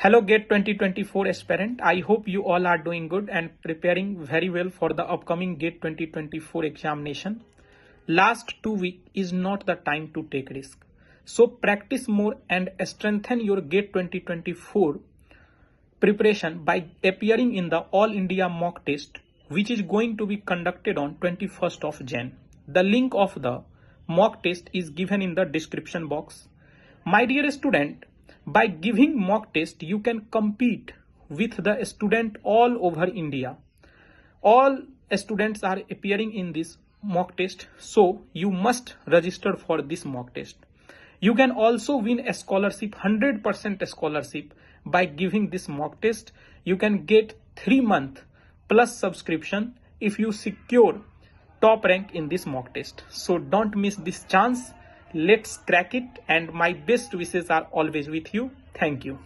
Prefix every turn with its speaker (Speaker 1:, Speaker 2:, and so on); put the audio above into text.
Speaker 1: Hello GATE 2024 aspirant. I hope you all are doing good and preparing very well for the upcoming GATE 2024 examination. Last 2 weeks is not the time to take risk. So practice more and strengthen your GATE 2024 preparation by appearing in the All India mock test, which is going to be conducted on 21st of Jan. The link of the mock test is given in the description box. My dear student, by giving mock test, you can compete with the student all over India. All students are appearing in this mock test, so you must register for this mock test. You can also win a scholarship, 100% scholarship by giving this mock test. You can get 3 month plus subscription if you secure top rank in this mock test. So don't miss this chance. Let's crack it, and my best wishes are always with you. Thank you.